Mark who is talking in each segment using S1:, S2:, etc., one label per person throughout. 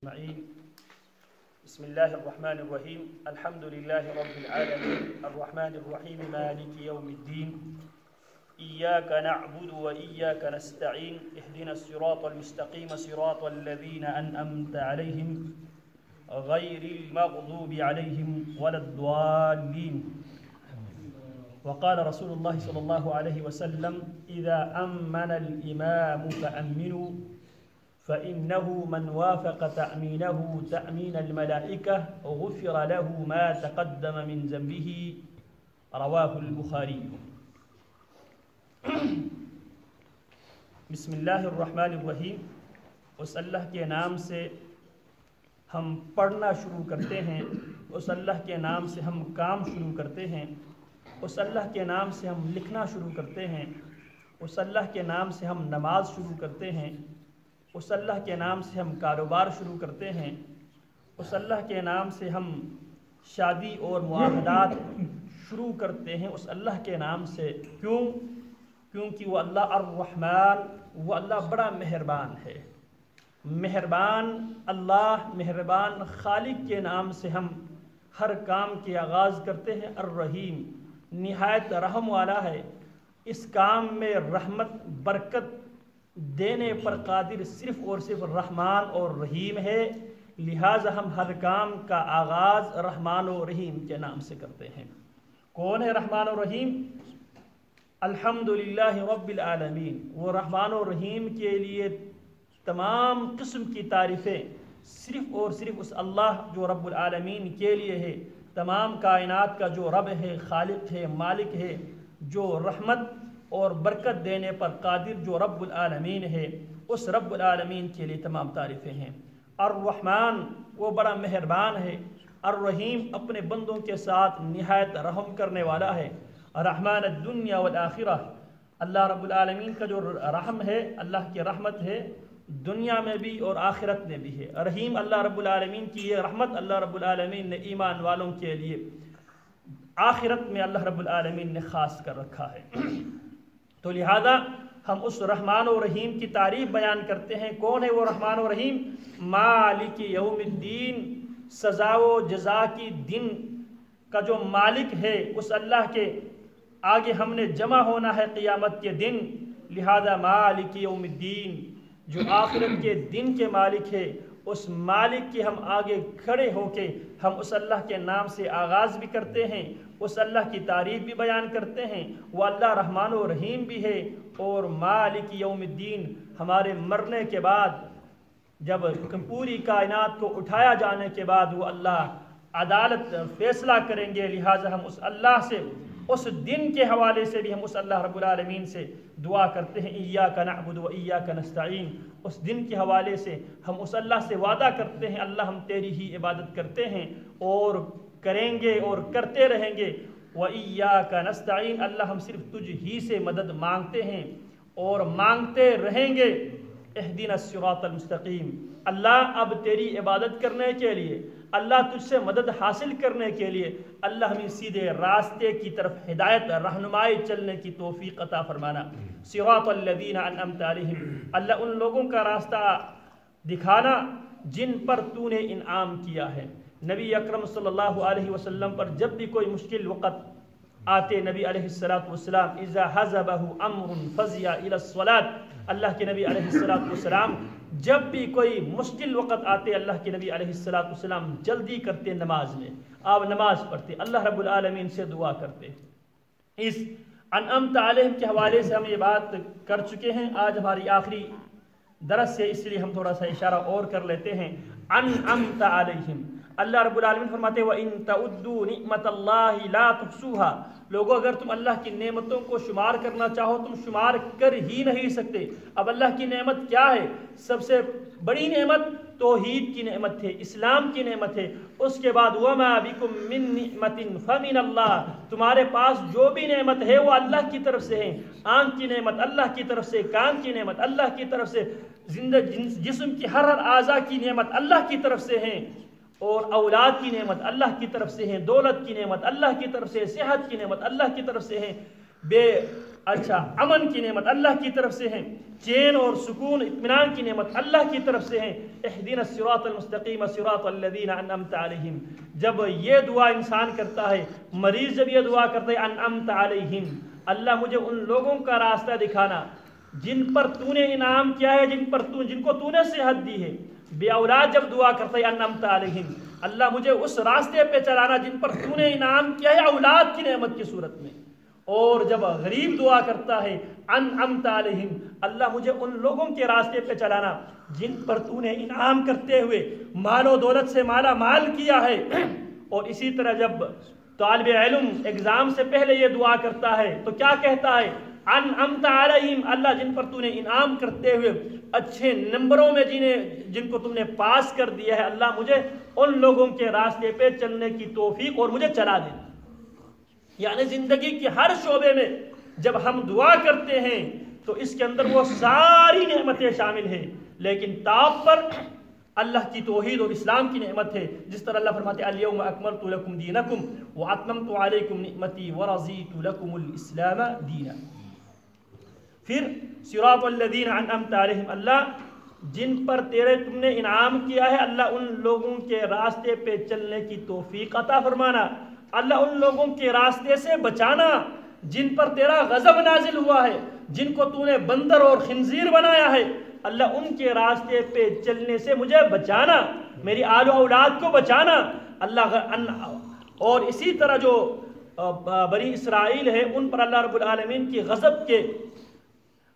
S1: بسم الله الرحمن الرحيم الحمد لله رب العالمين الرحمن الرحيم مالك يوم الدين إياك نعبد وإياك نستعين اهدنا الصراط المستقيم صراط الذين أنعمت عليهم غير المغضوب عليهم ولا الضالين. وقال رسول الله صلى الله عليه وسلم إذا أمن الإمام فأمنوا فإنه من وافق تأمينه تأمين الملائكة غفر له ما تقدم من ذنبه رواه البخاري. بسم اللہ الرحمن الرحیم. اس اللہ کے نام سے ہم پڑھنا شروع کرتے ہیں، اس اللہ کے نام سے ہم کام شروع کرتے ہیں، اس اللہ کے نام سے ہم لکھنا شروع کرتے ہیں، اس اللہ کے نام سے ہم نماز شروع کرتے ہیں، اس اللہ کے نام سے ہم کاروبار شروع کرتے ہیں، اس اللہ کے نام سے ہم شادی اور معاہدات شروع کرتے ہیں، اس اللہ کے نام سے. کیونکہ وہ اللہ الرحمن، وہ اللہ بڑا مہربان ہے. مہربان اللہ، مہربان خالق کے نام سے ہم ہر کام کے آغاز کرتے ہیں. الرحیم، نہایت رحم والا ہے. اس کام میں رحمت برکت دینے پر قادر صرف اور صرف رحمان اور رحیم ہے، لہٰذا ہم ہر کام کا آغاز رحمان و رحیم کے نام سے کرتے ہیں. کون ہے رحمان و رحیم؟ الحمدللہ رب العالمین. وہ رحمان و رحیم کے لیے تمام قسم کی تعریفیں صرف اور صرف اس اللہ جو رب العالمین کے لیے ہے. تمام کائنات کا جو رب ہے، خالق ہے، مالک ہے، جو رحمت اور برکت دینے پر قادر جو رب العالمین ہے، اس رب العالمین کے لیے تمام تعریفیں ہیں. الرحمن، وہ بڑا مہربان ہے. الرحیم، اپنے بندوں کے ساتھ نہایت رحم کرنے والا ہے. رحمان الدنیا والآخرہ، اللہ رب العالمین کا جو رحم ہے، اللہ کی رحمت ہے، دنیا میں بھی اور آخرت میں بھی ہے. رحیم، اللہ رب العالمین کی یہ رحمت اللہ رب العالمین نے ایمان والوں کے لیے آخرت میں اللہ رب العالمین نے خاص کر رکھا ہے. تو لہذا ہم اس رحمان و رحیم کی تعریف بیان کرتے ہیں. کون ہے وہ رحمان و رحیم؟ مالک یوم الدین، سزا و جزا کی دن کا جو مالک ہے، اس اللہ کے آگے ہم نے جمع ہونا ہے قیامت کے دن. لہذا مالک یوم الدین، جو آخرت کے دن کے مالک ہے، اس مالک کے ہم آگے کھڑے ہو کے ہم اس اللہ کے نام سے آغاز بھی کرتے ہیں، اس اللہ کی تعریف بھی بیان کرتے ہیں. وہ اللہ رحمان و رحیم بھی ہے. اور مالک یوم الدین، ہمارے مرنے کے بعد جب پوری کائنات کو اٹھایا جانے کے بعد وہ اللہ عدالت فیصلہ کریں گے. لہٰذا ہم اس اللہ سے اس دن کے حوالے سے بھی ہم اس اللہ رب العالمین سے دعا کرتے ہیں. ایاک نعبد و ایاک نستعین. اس دن کے حوالے سے ہم اس اللہ سے وعدہ کرتے ہیں، اللہ ہم تیری ہی عبادت کرتے ہیں اور کریں گے اور کرتے رہیں گے. وَإِيَّاكَ نَسْتَعِينَ، اللہ ہم صرف تجھ ہی سے مدد مانگتے ہیں اور مانگتے رہیں گے. اہدنا الصراط المستقیم، اللہ اب تیری عبادت کرنے کے لیے، اللہ تجھ سے مدد حاصل کرنے کے لیے اللہ ہمیں سیدھے راستے کی طرف ہدایت رہنمائی چلنے کی توفیق عطا فرمانا. صراط الذین انعمت علیہم، اللہ ان لوگوں کا راستہ دکھانا جن پر تو نے انعام کیا ہے. نبی اکرم صلی اللہ علیہ وسلم پر جب بھی کوئی مشکل وقت آتے، نبی علیہ السلام اذا حزبہ امر فزع الی الصلاۃ، اللہ کے نبی علیہ السلام جب بھی کوئی مشکل وقت آتے، اللہ کے نبی علیہ السلام جلدی کرتے نماز میں. آپ نماز پڑھتے، اللہ رب العالمین سے دعا کرتے. اس انعمت علیہم کے حوالے سے ہم یہ بات کر چکے ہیں. آج ہماری آخری درس ہے، اس لیے ہم تھوڑا سا اشارہ اور کر لیتے ہیں. انعمت علیہم، اللہ رب العالمین فرماتے ہیں وَإِن تَعُدُّوا نِعْمَةَ اللَّهِ لَا تُحْصُوهَا. لوگوں اگر تم اللہ کی نعمتوں کو شمار کرنا چاہو تم شمار کر ہی نہیں سکتے. اب اللہ کی نعمت کیا ہے؟ سب سے بڑی نعمت توحید کی نعمت ہے، اسلام کی نعمت ہے. اس کے بعد وَمَا بِكُم مِّن نِعْمَةٍ فَمِنَ اللَّهِ، تمہارے پاس جو بھی نعمت ہے وہ اللہ کی طرف سے ہے. آنکھ کی نعمت اللہ کی طرف سے، کان کی نعمت اللہ کی طرف سے، جسم کی ہر اعضاء کی نعمت اللہ کی طرف سے ہیں. اور اولاد کی نعمت اللہ کی طرف سے ہیں، دولت کی نعمت اللہ کی طرف سے، صحت کی نعمت اللہ کی طرف سے ہیں. بے اچھا امن کی نعمت اللہ کی طرف سے ہیں، چین اور سکون اطمینان کی نعمت اللہ کی طرف سے ہیں۔ اہدنا الصراط المستقیم صراط الذین انعمت علیہم، جب یہ دعا انسان کرتا ہے، مریض جب یہ دعا کرتا ہے انعمت علیہم، اللہ مجھے ان لوگوں کا راستہ دکھانا جن پر تو نے انعام کیا ہے، جن کو تو نے صحت دی ہے۔ بے اولاد جب دعا کرتا ہے انعمت علیہم، اللہ مجھے اس راستے پہ چلانا جن پر تو نے انعام کیا ہے اولاد کی نعمت کی صورت میں۔ اور جب غریب دعا کرتا ہے انعمت علیہم، اللہ مجھے ان لوگوں کے راستے پہ چلانا جن پر تو نے انعام کرتے ہوئے مال و دولت سے مالا مال کیا ہے۔ اور اسی طرح جب طالب علم ایگزام سے پہلے یہ دعا کرتا ہے تو کیا کہتا ہے؟ انعمت علیہم، اللہ جن پر تو نے انعام کرتے ہوئے اچھے نمبروں میں جن کو تم نے پاس کر دیا ہے، اللہ مجھے ان لوگوں کے راستے پہ چلنے کی توفیق اور مجھے چلا دے۔ یعنی زندگی کے ہر شعبے میں جب ہم دعا کرتے ہیں تو اس کے اندر وہ ساری نعمتیں شامل ہیں، لیکن ٹاپ پر اللہ کی توحید اور اسلام کی نعمت ہے، جس طرح اللہ فرماتے ہیں الیوم اکملت لکم دینکم واتممت علیکم نعمتی ورضیت لکم الاسلام دینا۔ پھر صراط الذین انعمت علیہم، اللہ جن پر تم نے انعام کیا ہے، اللہ ان لوگوں کے راستے پہ چلنے کی توفیق عطا فرمانا، اللہ ان لوگوں کے راستے سے بچانا جن پر تیرا غضب نازل ہوا ہے، جن کو تو نے بندر اور خنزیر بنایا ہے، اللہ ان کے راستے پہ چلنے سے مجھے بچانا، میری آل و اولاد کو بچانا اللہ۔ اور اسی طرح جو بنی اسرائیل ہے ان پر اللہ رب العالمین کی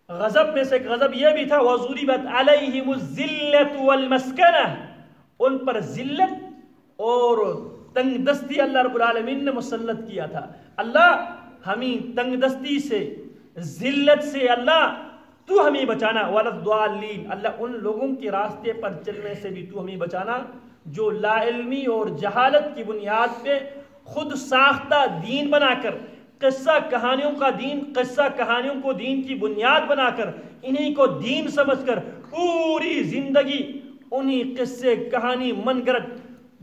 S1: غضب میں سے ایک غضب یہ بھی تھا وَضُرِبَتْ عَلَيْهِمُ الذِّلَّةُ وَالْمَسْكَنَةُ، ان پر ذلت اور تنگ دستی اللہ رب العالمین نے مسلط کیا تھا۔ اللہ ہمیں تنگ دستی سے، ذلت سے اللہ تو ہمیں بچانا، وَلَضَّالِّينَ، اللہ ان لوگوں کے راستے پر چلنے سے بھی تو ہمیں بچانا جو لا علمی اور جہالت کی بنیاد پہ خود ساختہ دین بنا کر، قصہ کہانیوں کو دین کی بنیاد بنا کر، انہی کو دین سمجھ کر پوری زندگی انہی قصے کہانی من گھڑت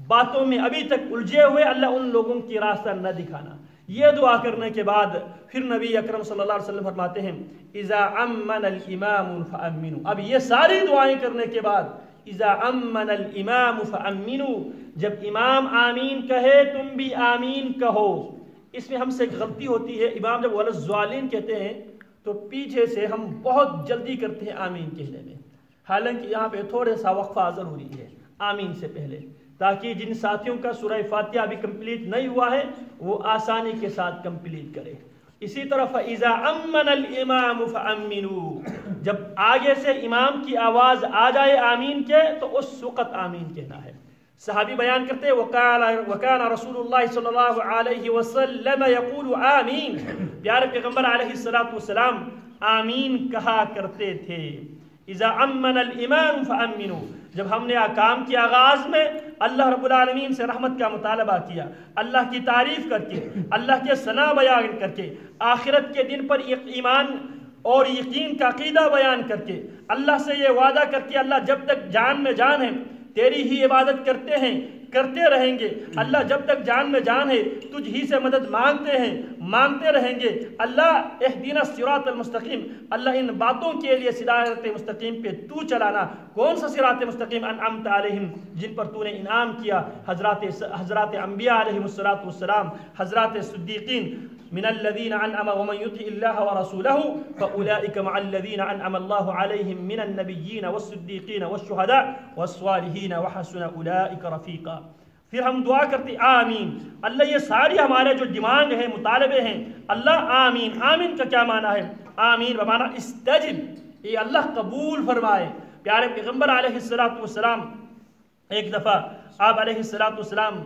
S1: باتوں میں ابھی تک الجھے ہوئے، اللہ ان لوگوں کی راستہ نہ دکھانا۔ یہ دعا کرنے کے بعد پھر نبی اکرم صلی اللہ علیہ وسلم فرماتے ہیں اذا امن الامام فامنوا، اب یہ ساری دعائیں کرنے کے بعد اذا امن الامام فامنوا، جب امام آمین کہے تم بھی آمین کہو۔ اس میں ہم سے ایک غلطی ہوتی ہے، امام جب وَلَضَّالِّينَ کہتے ہیں تو پیچھے سے ہم بہت جلدی کرتے ہیں آمین کہنے میں، حالانکہ یہاں پہ تھوڑا سا وقفہ ضروری ہے آمین سے پہلے، تاکہ جن ساتھیوں کا سورہ فاتحہ ابھی کمپلیٹ نہیں ہوا ہے وہ آسانی کے ساتھ کمپلیٹ کرے۔ اسی طرح فَإِذَا أَمَّنَ الْإِمَامُ فَأَمِّنُوا، جب آگے سے امام کی آواز آ جائے آمین کے تو اس وقت آمین کہنا ہے۔ صحابی بیان کرتے وَكَانَ رَسُولُ اللَّهِ صلی اللہ علیہ وسلم يَقُولُ آمین، پیارے پیغمبر علیہ السلام آمین کہا کرتے تھے۔ اذا امن الامام فامنوا، جب ہم نے احکام کے آغاز میں اللہ رب العالمین سے رحمت کا مطالبہ کیا، اللہ کی تعریف کر کے، اللہ کے ثنا بیان کر کے، آخرت کے دن پر ایمان اور یقین کا عقیدہ بیان کر کے، اللہ سے یہ وعدہ کر کے اللہ جب تک جان میں جان ہے تیری ہی عبادت کرتے ہیں، کرتے رہیں گے، اللہ جب تک جان میں جان ہے تجھ ہی سے مدد مانگتے ہیں، مانگتے رہیں گے، اللہ اہدنا الصراط المستقیم، اللہ ان باتوں کے لیے صراط مستقیم پہ تو چلانا۔ کون سا صراط مستقیم؟ انعمت علیہم، جن پر تو نے انعام کیا، حضرات انبیاء علیہم السلام، حضرات صدیقین، من الذين انعم ومن يطع الله ورسوله فاولئك مع الذين انعم الله عليهم من النبيين والصديقين والشهداء والصالحين وحسن اولئك رفيقا۔ پھر ہم دعا کرتے آمین، اللہ یہ ساری ہمارے جو ڈیمانڈ ہیں، مطالبے ہیں، اللہ آمین۔ آمین کا کیا معنی ہے؟ آمین بمعنی استجب، یہ اللہ قبول فرمائے۔ پیارے پیغمبر علیہ السلام ایک دفعہ آپ علیہ السلام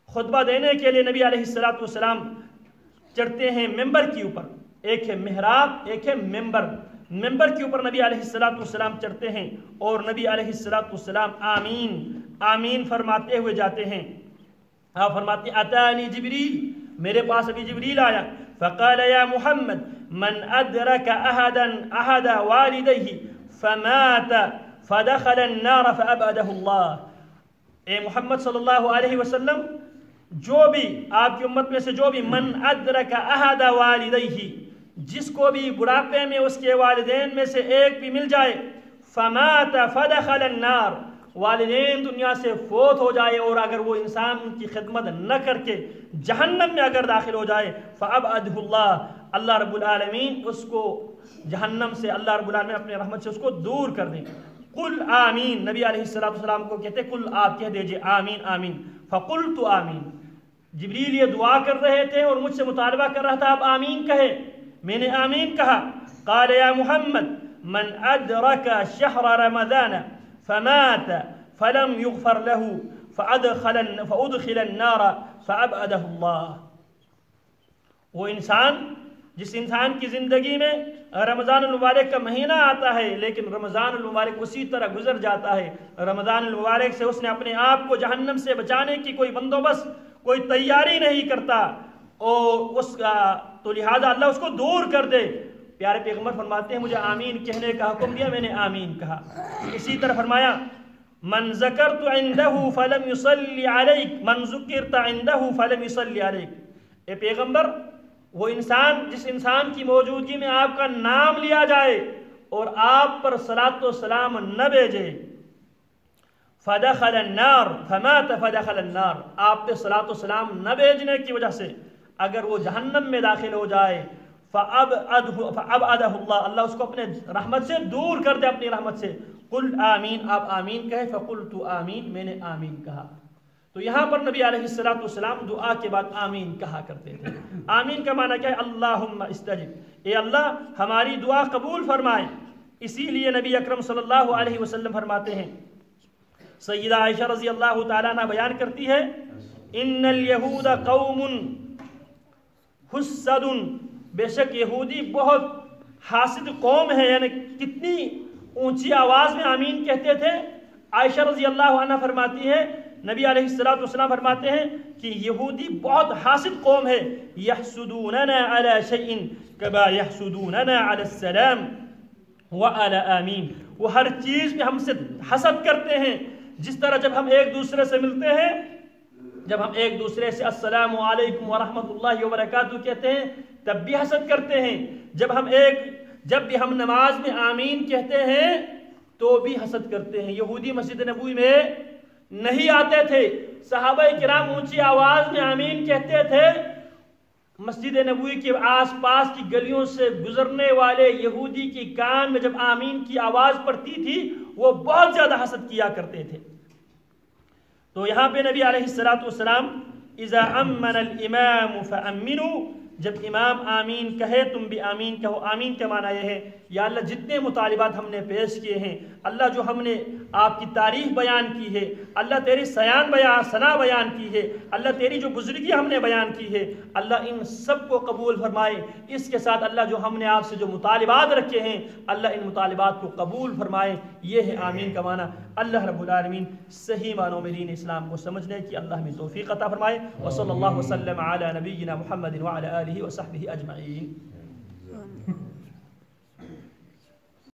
S1: خطبہ دینے کے لیے نبی علیہ السلام چڑھتے ہیں ممبر کے اوپر، ایک ہے محراب ایک ہے ممبر، ممبر کے اوپر نبی علیہ السلام چڑھتے ہیں اور نبی علیہ السلام آمین آمین فرماتے ہوئے جاتے ہیں۔ آپ فرماتے ہیں اتانی جبریل، میرے پاس ابھی جبریل آیا، فقال یا محمد من ادرک احد والدیہ فمات فدخل النار فابعدہ اللہ، اے محمد صلی اللہ علیہ وسلم جو بھی آپ کی امت میں سے جو بھی من ادرک احد والدیہ، جس کو بھی بڑھاپے میں اس کے والدین میں سے ایک بھی مل جائے، فمات فدخل النار، والدین دنیا سے فوت ہو جائے اور اگر وہ انسان ان کی خدمت نہ کر کے جہنم میں اگر داخل ہو جائے، فأبعدہ اللہ، اللہ رب العالمین اس کو جہنم سے، اللہ رب العالمین اپنے رحمت سے اس کو دور کر دیں۔ قل آمین، نبی علیہ السلام کو کہتے قل، آپ کہہ دیجئے آمین آمین۔ فقلت آمین، جبریل یہ دعا کر رہے تھے اور مجھ سے مطالبہ کر رہا تھا آپ آمین کہے، میں نے آمین کہا۔ قال یا محمد من ادرک شہر رمضان فمات فلم یغفر له فادخل النار فابعدہ اللہ، وہ انسان جس انسان کی زندگی میں رمضان المبارک کا مہینہ آتا ہے لیکن رمضان المبارک اسی طرح گزر جاتا ہے، رمضان المبارک سے اس نے اپنے آپ کو جہنم سے بچانے کی کوئی بندوبست، کوئی تیاری نہیں کرتا، اور اس کا تو لہذا اللہ اس کو دور کر دے۔ پیارے پیغمبر فرماتے ہیں مجھے آمین کہنے کا حکم دیا، میں نے آمین کہا۔ اسی طرح فرمایا من ذکرت عنده فلم يصلي عليك من ذکرت عنده فلم يصلي عليك، اے پیغمبر وہ انسان جس انسان کی موجودگی میں آپ کا نام لیا جائے اور آپ پر صلاۃ و سلام نہ بھیجے، فدخل النار فمات فدخل النار، آپ پہ صلاۃ و سلام نہ بھیجنے کی وجہ سے اگر وہ جہنم میں داخل ہو جائے، فأبعدہ اللہ، اللہ اس کو اپنے رحمت سے دور کر دے، اپنی رحمت سے۔ قل آمین، آپ آمین کہے، فقلت آمین، میں نے آمین کہا۔ تو یہاں پر نبی علیہ السلام دعا کے بعد آمین کہا کرتے تھے۔ آمین کا معنی کیا ہے؟ اللہم استجب، اے اللہ ہماری دعا قبول فرمائے۔ اسی لیے نبی اکرم صلی اللہ علیہ وسلم فرماتے ہیں، سیدہ عائشہ رضی اللہ تعالیٰ عنہ بیان کرتی ہے، ان الیہود قوم حسد، بے شک یہودی بہت حاسد قوم ہے، یعنی کتنی اونچی آواز میں آمین کہتے تھے۔ عائشہ رضی اللہ عنہ فرماتی ہے، نبی علیہ السلام فرماتے ہیں کہ یہودی بہت حاسد قوم ہے، یحسدوننا علی شیء کما یحسدوننا علی السلام وعلی آمین، وہ ہر چیز میں ہم سے حسد کرتے ہیں، جس طرح جب ہم ایک دوسرے سے ملتے ہیں، جب ہم ایک دوسرے سے السلام علیکم ورحمۃ اللہ وبرکاتہ کہتے ہیں تب بھی حسد کرتے ہیں، جب بھی ہم نماز میں آمین کہتے ہیں تو بھی حسد کرتے ہیں۔ یہودی مسجد نبوی میں نہیں آتے تھے، صحابہ کرام اونچی آواز میں آمین کہتے تھے، مسجد نبوی کے آس پاس کی گلیوں سے گزرنے والے یہودی کی کان میں جب آمین کی آواز پڑتی تھی وہ بہت زیادہ حسد کیا کرتے تھے۔ تو یہاں پہ نبی علیہ السلام اذا امن الامام فامنوا، جب امام آمین کہے تم بھی آمین کہو۔ آمین کا معنی یہ ہے یا اللہ جتنے مطالبات ہم نے پیش کیے ہیں، اللہ جو ہم نے آپ کی تعریف بیان کی ہے، اللہ تیری ثنا بیان کی ہے، اللہ تیری جو بزرگی ہم نے بیان کی ہے، اللہ ان سب کو قبول فرمائے۔ اس کے ساتھ اللہ جو ہم نے آپ سے جو مطالبات رکھے ہیں اللہ ان مطالبات کو قبول فرمائے۔ یہ ہے آمین کا معنی۔ اللہ رب العالمین صحیح معنوں میں دین اسلام کو سمجھنے کی اللہ ہمیں توفیق عطا فرمائے۔ وصلی اللہ وسلم علی نبینا محمد وعلی آلہ وصحبہ اجمعین۔